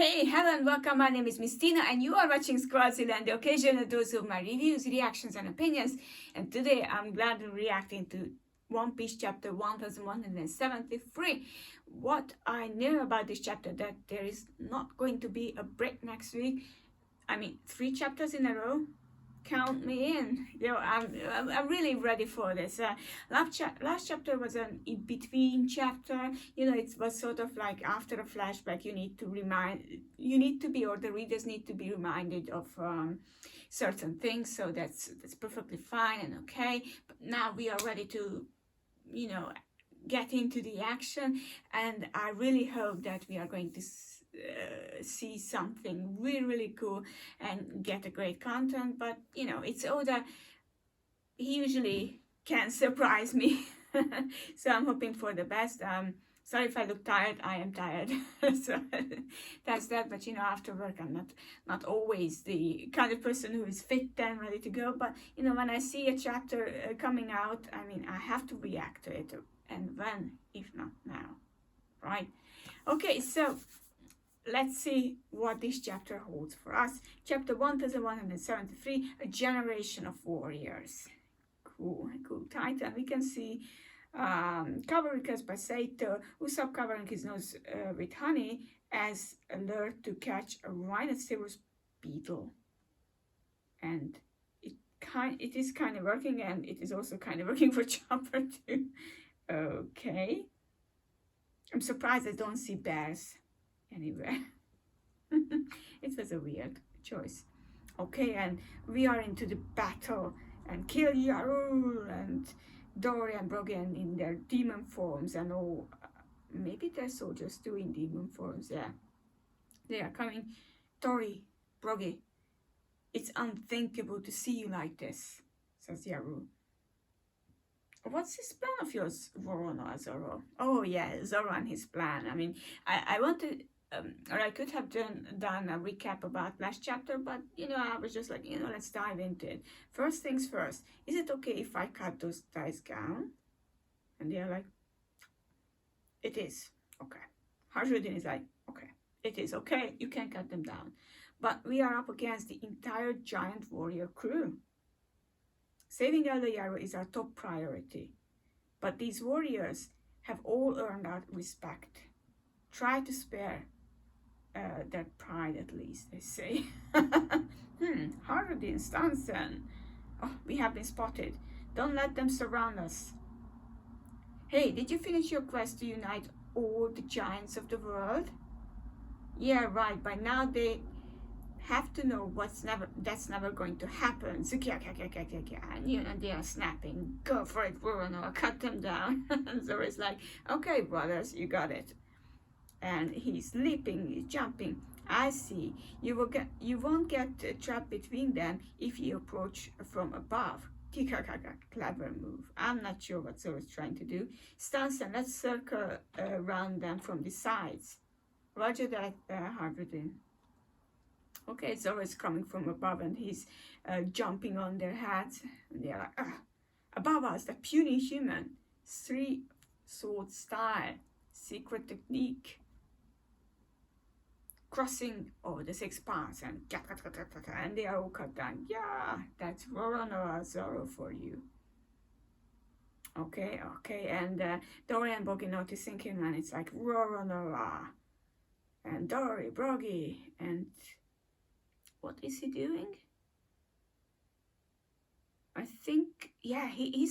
Hey, hello and welcome. My name is Miss Tina and you are watching Squarzilla and the occasional dose of my reviews, reactions and opinions. And today I'm gladly reacting to One Piece chapter 1173. What I know about this chapter, that there is not going to be a break next week. I mean, 3 chapters in a row. Count me in. I'm really ready for this. Last chapter was an in-between chapter. It was sort of like after a flashback. You need to be, or the readers need to be reminded of certain things. So that's perfectly fine and okay. But now we are ready to, get into the action, and I really hope that we are going to see something really cool and get a great content. But it's Oda. He usually can surprise me. So I'm hoping for the best. Sorry if I look tired. I am tired. So that's that. But after work I'm not always the kind of person who is fit and ready to go. But when I see a chapter coming out, I mean, I have to react to it. And when, if not now, right? Okay, so let's see what this chapter holds for us. Chapter 1173, A Generation of Warriors. Cool title. We can see cover request by Saito, Usopp covering his nose with honey as alert to catch a rhinoceros beetle. And it is kind of working, and it is also kind of working for Chopper too. Okay. I'm surprised I don't see bears anywhere. It was a weird choice. Okay, and we are into the battle, and Kill Yarul and Dory and Brogan in their demon forms, and all. Maybe they're soldiers too in demon forms. Yeah, they are coming. Dory, Brogy, it's unthinkable to see you like this, says Yarul. What's his plan of yours, Vorona, Zoro? Oh yeah, Zoro and his plan. I mean, I wanted, or I could have done a recap about last chapter, but I was just like, let's dive into it. First things first, is it okay if I cut those guys down? And they're like, it is okay. Harjudin is like, okay, it is okay, you can cut them down. But we are up against the entire giant warrior crew. Saving Elder Yarrow is our top priority, but these warriors have all earned our respect. Try to spare their pride at least, they say. Harvardin, Stanson. Oh, we have been spotted. Don't let them surround us. Hey, did you finish your quest to unite all the giants of the world? Yeah, right. By now they have to know that's never going to happen. And they are snapping. Go for it, Bruno, cut them down. And Zoro's like, okay, brothers, you got it. And he's leaping, he's jumping. I see. You won't get trapped between them if you approach from above. Clever move. I'm not sure what Zoro's trying to do. Stanson, let's circle around them from the sides. Roger that, Harvardin. Okay, Zoro is coming from above, and he's jumping on their heads. And they're like, above us, the puny human. 3-sword style. Secret technique. Crossing over the 6 paths, and they are all cut down. Yeah, that's Roronoa Zoro for you. Okay, and Dory and Brogy noticing him, and it's like Roronoa. And Dory, Brogy, and what is he doing? I think, yeah, he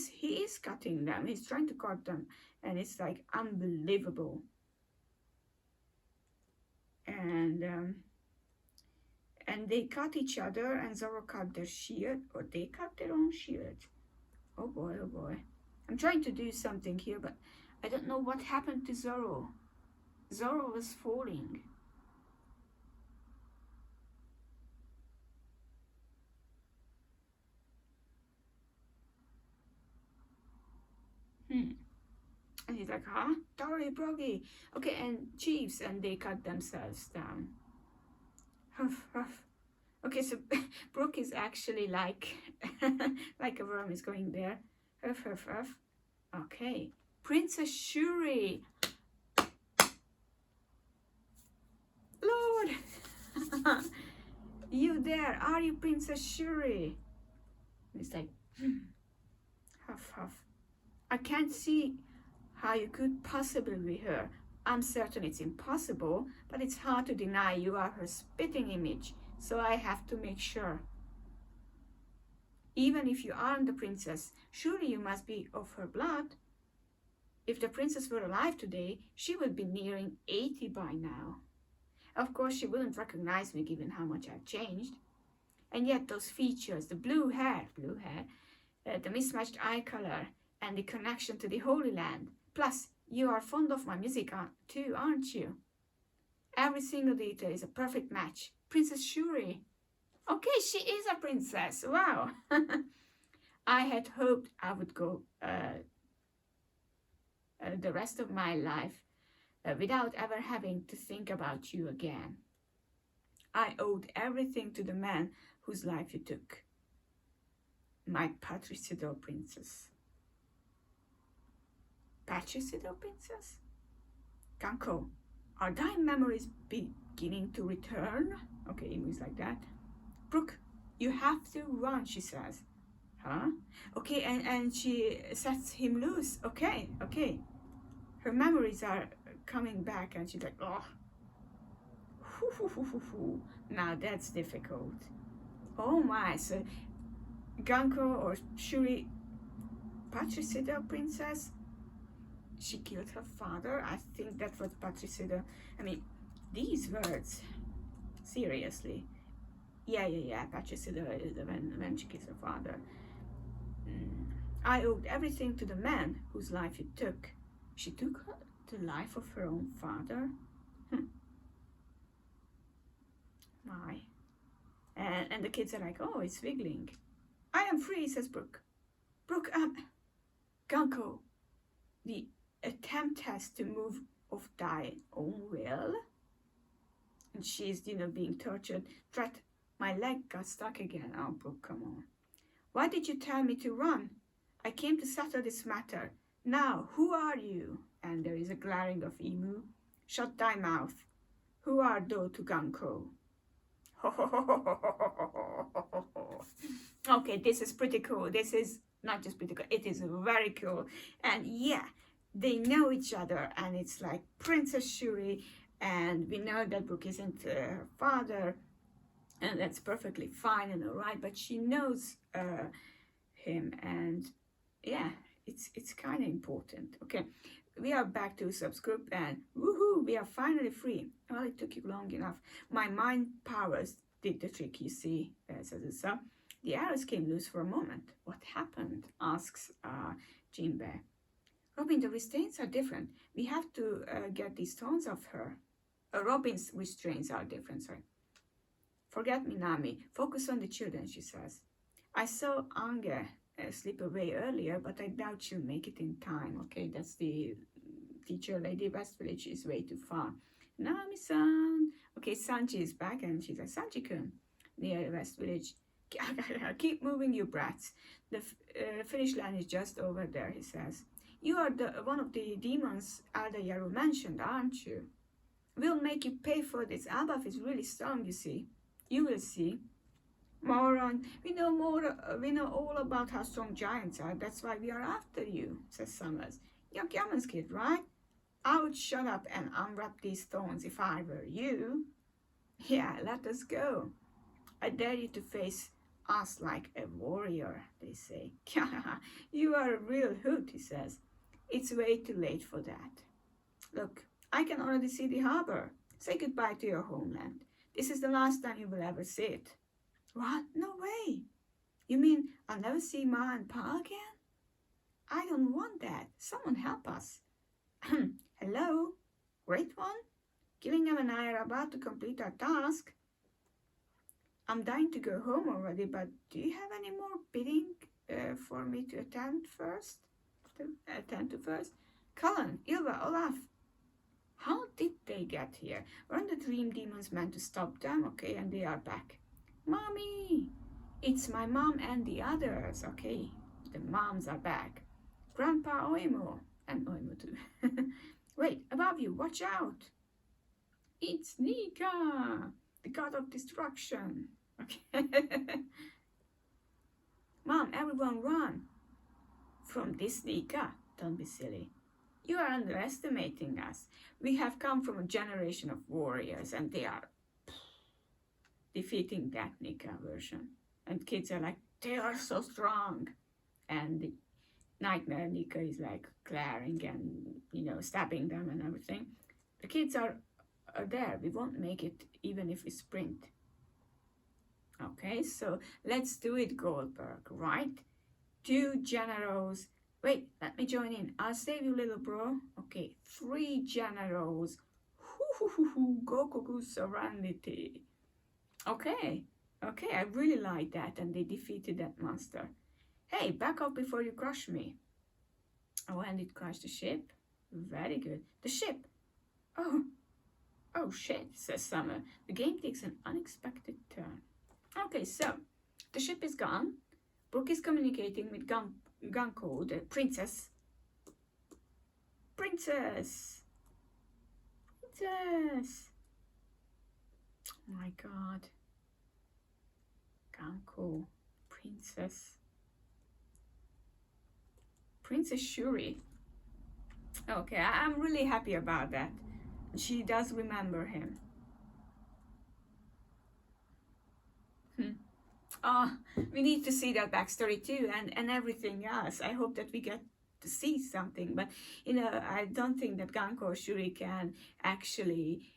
is cutting them. He's trying to cut them, and it's like unbelievable. And they cut each other, and Zoro cut their shield, or they cut their own shield. Oh boy, oh boy. I'm trying to do something here, but I don't know what happened to Zoro. Zoro was falling. And he's like, huh? Dory, Brogy. Okay, and chiefs, and they cut themselves down. Huff, huff. Okay, so Brooke is actually like, like a worm is going there. Huff, huff, huff. Okay. Princess Shuri. Lord, You there? Are you Princess Shuri? And it's like, huff, huff. I can't see how you could possibly be her. I'm certain it's impossible, but it's hard to deny you are her spitting image, so I have to make sure. Even if you aren't the princess, surely you must be of her blood. If the princess were alive today, she would be nearing 80 by now. Of course, she wouldn't recognize me given how much I've changed. And yet those features, the blue hair, the mismatched eye color, and the connection to the Holy Land. Plus, you are fond of my music too, aren't you? Every single detail is a perfect match. Princess Shuri. Okay, she is a princess. Wow. I had hoped I would go the rest of my life without ever having to think about you again. I owed everything to the man whose life you took. My patricidal princess. Patricidal princess? Kanko, are thy memories beginning to return? Okay, it moves like that. Brooke, you have to run, she says. Huh? Okay, and she sets him loose. Okay. Her memories are coming back and she's like, oh. Now that's difficult. Oh my, so Ganko or Shuri, patricidal princess, she killed her father. I think that was patricidal. I mean, these words, seriously. Yeah, patricidal is when she kills her father. I owed everything to the man whose life you took. She took the life of her own father? My. And the kids are like, oh, it's wiggling. I am free, says Brooke. Brooke, Ganko, the attempt has to move of thy own will. And she's, being tortured. Drat, my leg got stuck again. Oh, Brooke, come on. Why did you tell me to run? I came to settle this matter. Now, who are you? And there is a glaring of Emu. Shut thy mouth. Who art thou to Ganko? Okay, this is pretty cool. This is not just pretty cool, it is very cool. And yeah, they know each other, and it's like Princess Shuri, and we know that Brooke isn't her father, and that's perfectly fine and all right, but she knows him, and yeah, it's kind of important. Okay, we are back to subscript, and woohoo, we are finally free. Well, it took you long enough. My mind powers did the trick, you see, says Usa. The arrows came loose for a moment. What happened? Asks Jinbe. Robin, the restraints are different. We have to get these stones off her. Robin's restraints are different, sorry. Forget me, Nami. Focus on the children, she says. I saw Ange slip away earlier, but I doubt she'll make it in time. Okay, that's the teacher lady. West Village is way too far. Nami-san. Okay, Sanji is back, and she's like, Sanji-kun, near West Village. Keep moving, you brats. The finish line is just over there, he says. You are one of the demons Alda Yaru mentioned, aren't you? We'll make you pay for this. Albaf is really strong, you see. You will see. Moron, we know all about how strong giants are. That's why we are after you, says Summers. You're Yaman's kid, right? I would shut up and unwrap these stones if I were you. Yeah, let us go. I dare you to face us like a warrior, they say. You are a real hoot, he says. It's way too late for that. Look, I can already see the harbor. Say goodbye to your homeland. This is the last time you will ever see it. What? No way. You mean I'll never see Ma and Pa again? I don't want that. Someone help us. Hello? Great one? Gillingham and I are about to complete our task. I'm dying to go home already, but do you have any more bidding for me to attend to first? Cullen, Ilva, Olaf. How did they get here? Weren't the dream demons meant to stop them? Okay, and they are back. Mommy! It's my mom and the others. Okay, the moms are back. Grandpa Oimo. And Oimo too. Wait, above you, watch out. It's Nika, the god of destruction. Okay. Mom, everyone run from this Nika. Don't be silly. You are underestimating us. We have come from a generation of warriors and they are defeating that Nika version. And kids are like, they are so strong. And the Nightmare Nika is like glaring and, stabbing them and everything. The kids are there. We won't make it even if we sprint. Okay, so let's do it, Goldberg, right? 2 generals. Wait, let me join in. I'll save you, little bro. Okay, 3 generals. Goku Serenity. Okay, I really like that. And they defeated that monster. Hey, back up before you crush me. Oh, and it crashed the ship. Very good. The ship. Oh shit, says Summer. The game takes an unexpected turn. Okay, so the ship is gone. Brooke is communicating with Gunko, the princess. Princess! Oh my god. Gunko, princess. Princess Shuri. Okay, I'm really happy about that. She does remember him. Oh, we need to see that backstory too, and everything else. I hope that we get to see something, but I don't think that Ganko or Shuri can actually,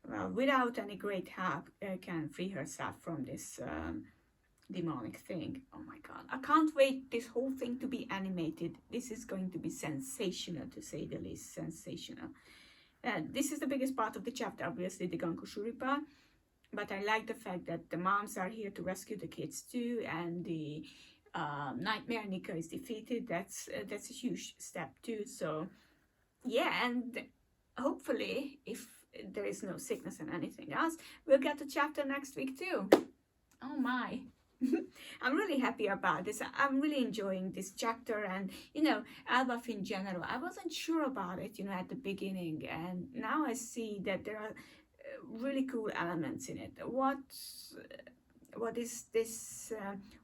well, without any great help, can free herself from this demonic thing. Oh my god, I can't wait this whole thing to be animated. This is going to be sensational, to say the least. Sensational. This is the biggest part of the chapter, obviously, the Ganko Shuri part. But I like the fact that the moms are here to rescue the kids too, and the Nightmare Nika is defeated. That's a huge step too. So yeah, and hopefully, if there is no sickness and anything else, we'll get a chapter next week too. Oh my. I'm really happy about this. I'm really enjoying this chapter, and Elbaf in general. I wasn't sure about it, at the beginning, and now I see that there are really cool elements in it. What is this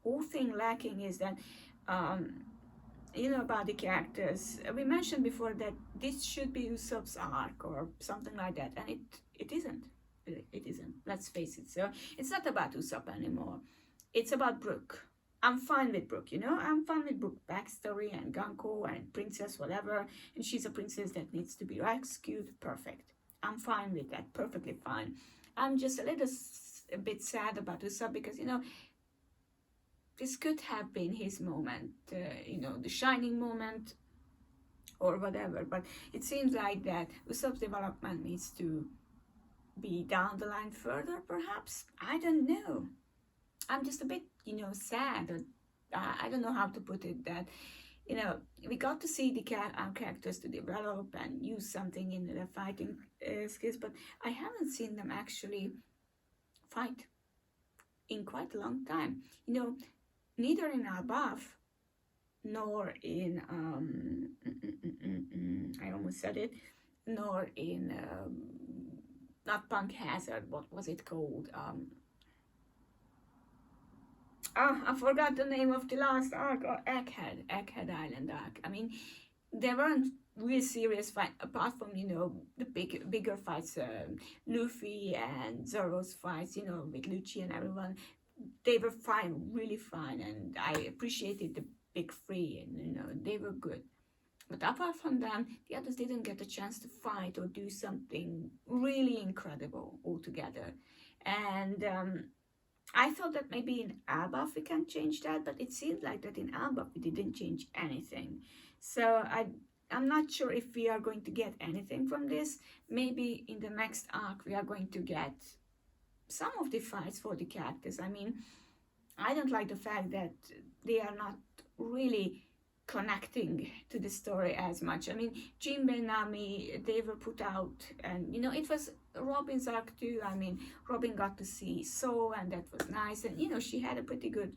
whole thing lacking is that about the characters. We mentioned before that this should be Usopp's arc or something like that, and it isn't. It isn't. Let's face it. So it's not about Usopp anymore. It's about Brook. I'm fine with Brook, I'm fine with Brook backstory and Ganko and princess, whatever. And she's a princess that needs to be rescued. Perfect. I'm fine with that, perfectly fine. I'm just a bit sad about Usopp because, this could have been his moment, the shining moment or whatever. But it seems like that Usopp's development needs to be down the line further, perhaps. I don't know. I'm just a bit, sad. I don't know how to put it, that we got to see the characters to develop and use something in the fighting skills, but I haven't seen them actually fight in quite a long time. Neither in Elbaf nor in I almost said it, nor in not Punk Hazard. What was it called? I forgot the name of the last arc, or Egghead Island arc. I mean, there weren't real serious fights, apart from, the bigger fights, Luffy and Zoro's fights, with Lucci and everyone. They were fine, really fine, and I appreciated the big three, and, they were good. But apart from them, the others didn't get a chance to fight or do something really incredible altogether. And I thought that maybe in Elbaf we can change that, but it seems like that in Elbaf we didn't change anything. So I'm not sure if we are going to get anything from this. Maybe in the next arc we are going to get some of the fights for the characters. I mean, I don't like the fact that they are not really connecting to the story as much. I mean, Jinbei and Nami, they were put out, and it was Robin's arc too. I mean, Robin got to see So, and that was nice, and she had a pretty good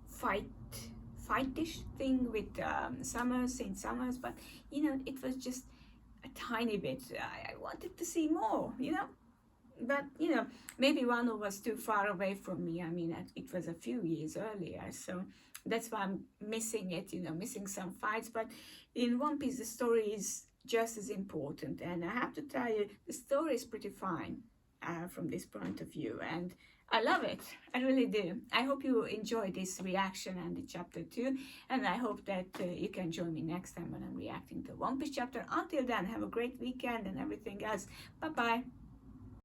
fightish thing with Saint Summers, but it was just a tiny bit. I wanted to see more, you know. But you know, maybe Wano was too far away from me. I mean, it was a few years earlier, so that's why I'm missing it. You know, missing some fights. But in One Piece, the story is just as important, and I have to tell you, the story is pretty fine from this point of view, and I love it. I really do. I hope you enjoy this reaction and the chapter 2, and I hope that you can join me next time when I'm reacting to One Piece chapter. Until then, have a great weekend and everything else. Bye bye.